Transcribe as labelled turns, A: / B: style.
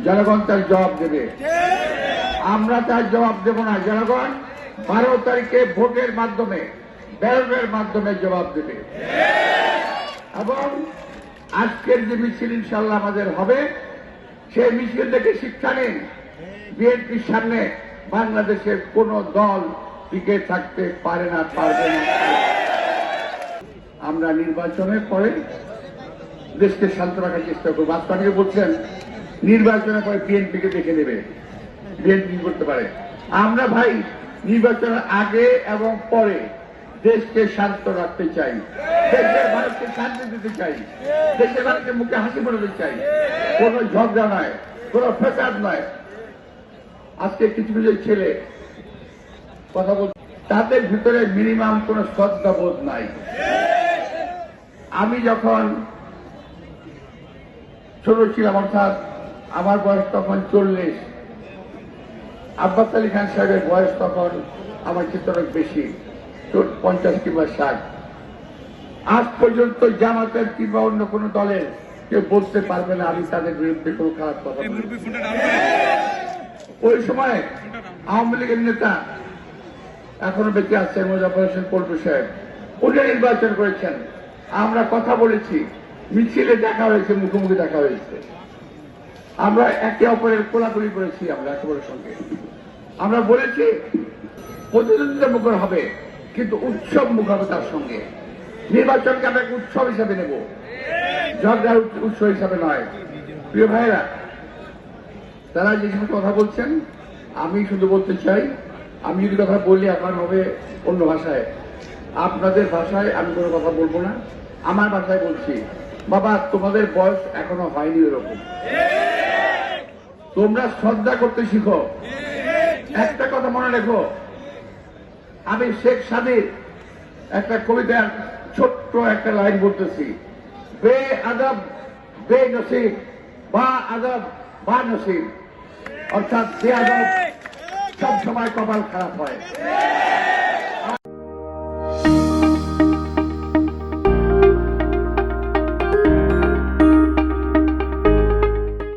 A: জনগণ তার জবাব দেবে, আমরা তার জবাব দেব না। জনগণ 12 তারিখে ভোটের মাধ্যমে, ব্যালটের মাধ্যমে জবাব দেবে। এবং আজকের যে মিছিল ইনশাল্লাহ আমাদের হবে, সেই মিছিল থেকে শিক্ষা নিন। বিএনপির সামনে বাংলাদেশের কোন দল টিকে থাকতে পারে না, পারবে না। আমরা নির্বাচনের পরে দেশকে শান্ত রাখার চেষ্টা করবো। আপনাকে বলছেন নির্বাচনের পরে বিএনপিকে দেখে নেবে, বিএনপি করতে পারে। আমরা ভাই নির্বাচনের আগে এবং পরে দেশকে শান্ত রাখতে চাই, দেশের মানুষকে শান্তি দিতে চাই, দেশের মানুষের মুখে হাসি ফোটাতে চাই। কোন ঝগড়া নয়, কোন ফেসাদ নয়। আজকে কিছু কিছু ছেলে কথা বল, তাদের ভিতরে মিনিমাম কোন শ্রদ্ধাবোধ নাই। আমি যখন ছোট ছিলাম, অর্থাৎ আমার বয়স তখন 40, আব্বাস আলী খান সাহেবের বয়স তখন আমার চেয়ে অনেক বেশি, 50 কিংবা 60। আজ পর্যন্ত জামাতের কিংবা অন্য কোন দলের কেউ বলতে পারবে না আমি তাদের বিরুদ্ধে কোনো খারাপ কথা বলি। ওই সময় আওয়ামী লীগের নেতা এখনো বেঁচে আছে মোজাফফর হোসেন পল্টু সাহেব, উনি নির্বাচন করেছেন। আমরা কথা বলেছি, মিছিলে দেখা হয়েছে, মুখোমুখি দেখা হয়েছে। আমরা একে অপরের কোলাকুলি করেছি। আমরা একেবারের সঙ্গে আমরা বলেছি প্রতিদ্বন্দ্বিতা মুখর হবে, কিন্তু উৎসব মুখ হবে তার সঙ্গে। নির্বাচনকে আমরা উৎসব হিসাবে নেব, ঝগড়ার উৎস হিসাবে নয়। প্রিয় ভাইরা, তারা যে সমস্ত কথা বলছেন, আমি শুধু বলতে চাই, আমি যদি কথা বলি এখন হবে অন্য ভাষায়, আপনাদের ভাষায় আমি কোনো কথা বলবো না। আমার ভাষায় বলছি, বাবা তোমাদের বয়স এখনো হয়নি ওরকম, তোমরা শ্রদ্ধা করতে শিখো। একটা কথা মনে রেখো, আমি শেখ সাদির একটা কবিতার ছোট্ট একটা লাইন বলতেছি, বে আদব বে নসিব বা আদব বা নসিব, অর্থাৎ বে আদব সব সময় কপাল খারাপ হয়।